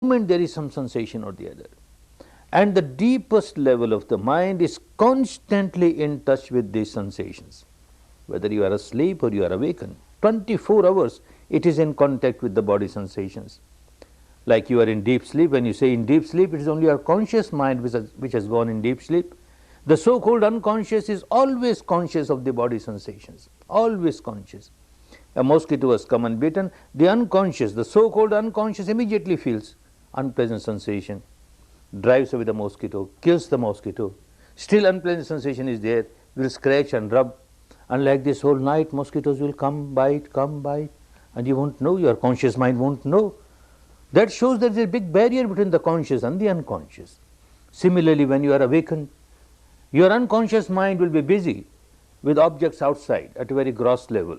moment there is some sensation or the other. And the deepest level of the mind is constantly in touch with these sensations. Whether you are asleep or you are awakened, 24 hours it is in contact with the body sensations. Like you are in deep sleep, when you say in deep sleep, it is only your conscious mind which has gone in deep sleep. The so-called unconscious is always conscious of the body sensations, always conscious. A mosquito has come and bitten, the unconscious, the so-called unconscious immediately feels unpleasant sensation, drives away the mosquito, kills the mosquito. Still unpleasant sensation is there, will scratch and rub, and like this whole night mosquitoes will come, bite, and you won't know, your conscious mind won't know. That shows there is a big barrier between the conscious and the unconscious. Similarly, when you are awakened, your unconscious mind will be busy with objects outside at a very gross level.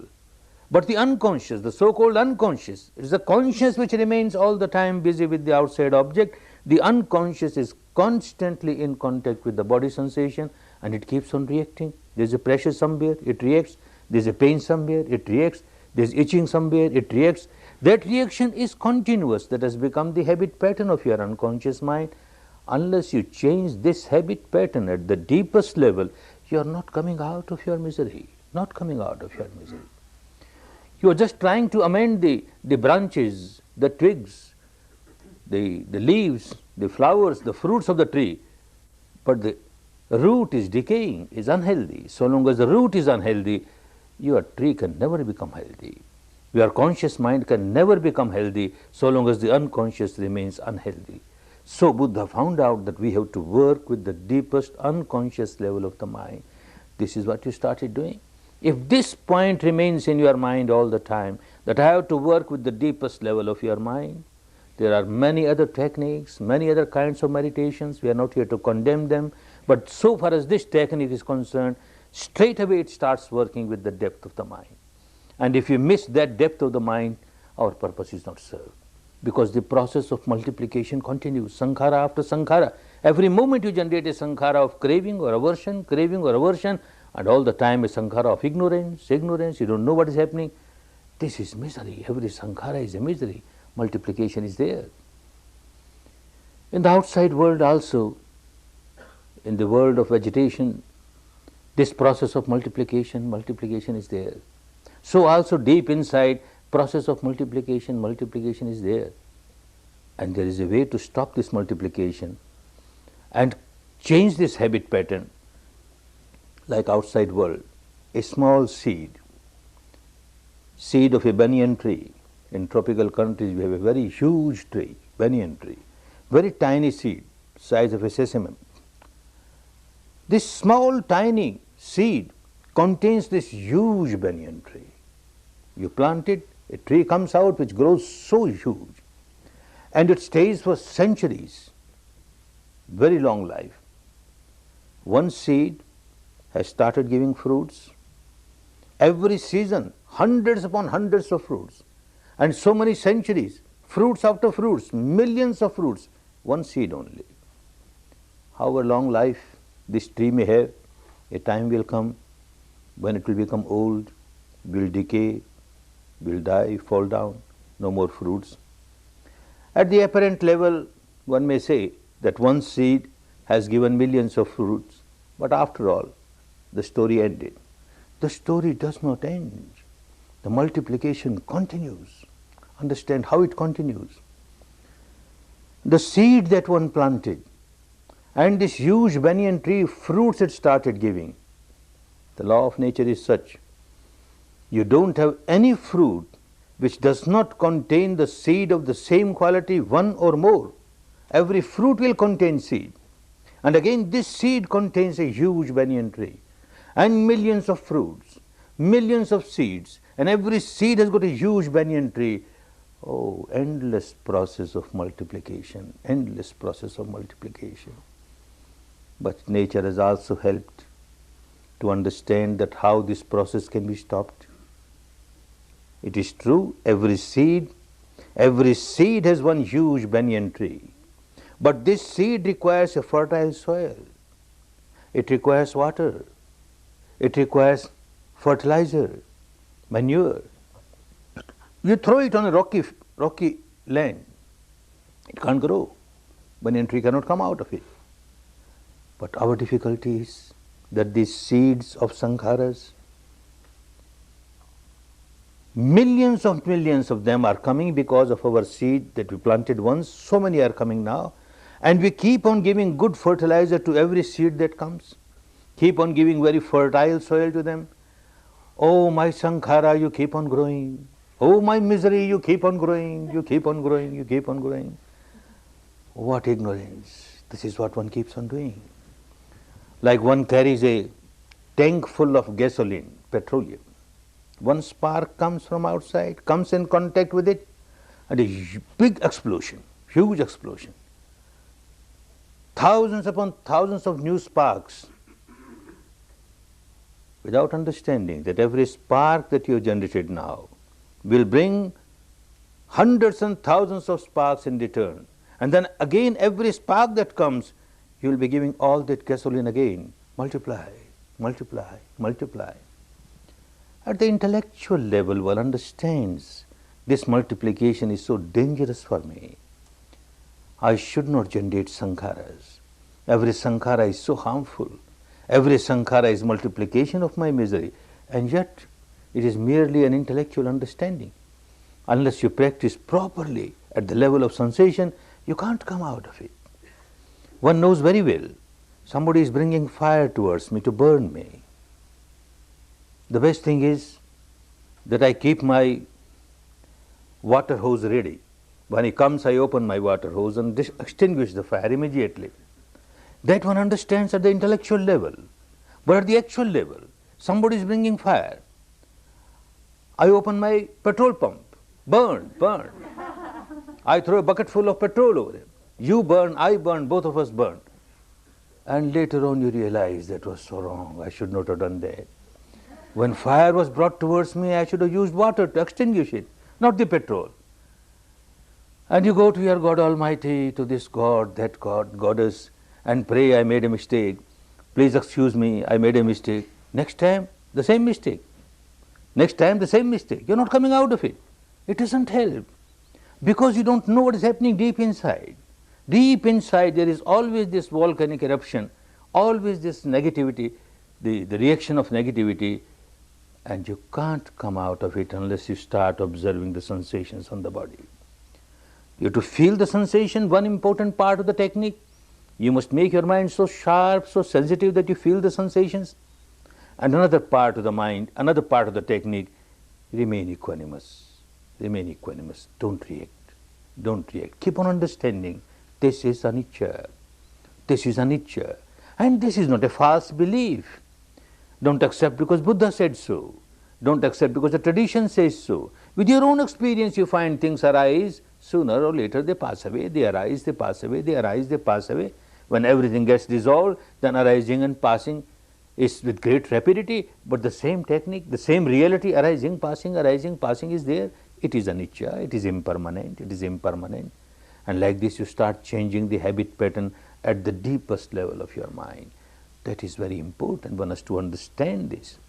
But the unconscious, the so-called unconscious, it is the conscious which remains all the time busy with the outside object. The unconscious is constantly in contact with the body sensation and it keeps on reacting. There is a pressure somewhere, it reacts. There is a pain somewhere, it reacts. There is itching somewhere, it reacts. That reaction is continuous. That has become the habit pattern of your unconscious mind. Unless you change this habit pattern at the deepest level, you are not coming out of your misery, not coming out of your misery. You are just trying to amend the branches, the twigs, the leaves, the flowers, the fruits of the tree, but the root is decaying, is unhealthy. So long as the root is unhealthy, your tree can never become healthy. Your conscious mind can never become healthy so long as the unconscious remains unhealthy. So Buddha found out that we have to work with the deepest unconscious level of the mind. This is what you started doing. If this point remains in your mind all the time, that I have to work with the deepest level of your mind, there are many other techniques, many other kinds of meditations. We are not here to condemn them, but so far as this technique is concerned, straight away it starts working with the depth of the mind. And if you miss that depth of the mind, our purpose is not served. Because the process of multiplication continues, sankhara after sankhara. Every moment you generate a sankhara of craving or aversion, and all the time a sankhara of ignorance, you don't know what is happening. This is misery. Every sankhara is a misery. Multiplication is there. In the outside world also, in the world of vegetation, this process of multiplication is there. So also deep inside, process of multiplication is there. And there is a way to stop this multiplication and change this habit pattern. Like outside world, a small seed of a banyan tree. In tropical countries we have a very huge tree, banyan tree, very tiny seed, size of a sesame. This small tiny seed contains this huge banyan tree. You plant it, a tree comes out which grows so huge and it stays for centuries, very long life. One seed has started giving fruits. Every season, hundreds upon hundreds of fruits. And so many centuries, fruits after fruits, millions of fruits, one seed only. However long life this tree may have, a time will come when it will become old, will decay, will die, fall down, no more fruits. At the apparent level, one may say that one seed has given millions of fruits, but after all, the story ended. The story does not end. The multiplication continues. Understand how it continues. The seed that one planted and this huge banyan tree, fruits it started giving. The law of nature is such. You don't have any fruit which does not contain the seed of the same quality, one or more. Every fruit will contain seed. And again this seed contains a huge banyan tree. And millions of fruits, millions of seeds, and every seed has got a huge banyan tree. Oh, endless process of multiplication, endless process of multiplication. But nature has also helped to understand that how this process can be stopped. It is true, every seed has one huge banyan tree. But this seed requires a fertile soil. It requires water. It requires fertilizer, manure. You throw it on a rocky land It can't grow. Banyan tree cannot come out of it. But our difficulty is that these seeds of sankharas, millions of them are coming because of our seed that we planted once. So many are coming now. And we keep on giving good fertilizer to every seed that comes. Keep on giving very fertile soil to them. Oh, my sankhara, you keep on growing. Oh, my misery, you keep on growing, you keep on growing, you keep on growing. What ignorance. This is what one keeps on doing. Like one carries a tank full of gasoline, petroleum. One spark comes from outside, comes in contact with it, and a big explosion, huge explosion. Thousands upon thousands of new sparks, without understanding that every spark that you have generated now will bring hundreds and thousands of sparks in return. And then again every spark that comes, you will be giving all that gasoline again. Multiply, multiply, multiply. At the intellectual level, one understands this multiplication is so dangerous for me. I should not generate sankharas. Every sankhara is so harmful. Every sankhara is multiplication of my misery. And yet, it is merely an intellectual understanding. Unless you practice properly at the level of sensation, you can't come out of it. One knows very well, somebody is bringing fire towards me to burn me. The best thing is that I keep my water hose ready. When he comes, I open my water hose and extinguish the fire immediately. That one understands at the intellectual level. But at the actual level, somebody is bringing fire. I open my petrol pump. Burn, burn. I throw a bucket full of petrol over him. You burn, I burn, both of us burn. And later on you realize that was so wrong. I should not have done that. When fire was brought towards me, I should have used water to extinguish it, not the petrol. And you go to your God Almighty, to this God, that God, Goddess, and pray, I made a mistake. Please excuse me, I made a mistake. Next time, the same mistake. Next time, the same mistake. You're not coming out of it. It doesn't help. Because you don't know what is happening deep inside. Deep inside, there is always this volcanic eruption, always this negativity, the reaction of negativity, and you can't come out of it unless you start observing the sensations on the body. You have to feel the sensation, one important part of the technique. You must make your mind so sharp, so sensitive that you feel the sensations. And another part of the mind, another part of the technique, remain equanimous. Remain equanimous. Don't react. Don't react. Keep on understanding. This is anicca. This is anicca. And this is not a false belief. Don't accept because Buddha said so. Don't accept because the tradition says so. With your own experience, you find things arise. Sooner or later they pass away. They arise, they pass away. They arise, they pass away. When everything gets dissolved, then arising and passing is with great rapidity. But the same technique, the same reality, arising, passing is there. It is anicca. It is impermanent. It is impermanent. And like this, you start changing the habit pattern at the deepest level of your mind. That is very important. One has to understand this.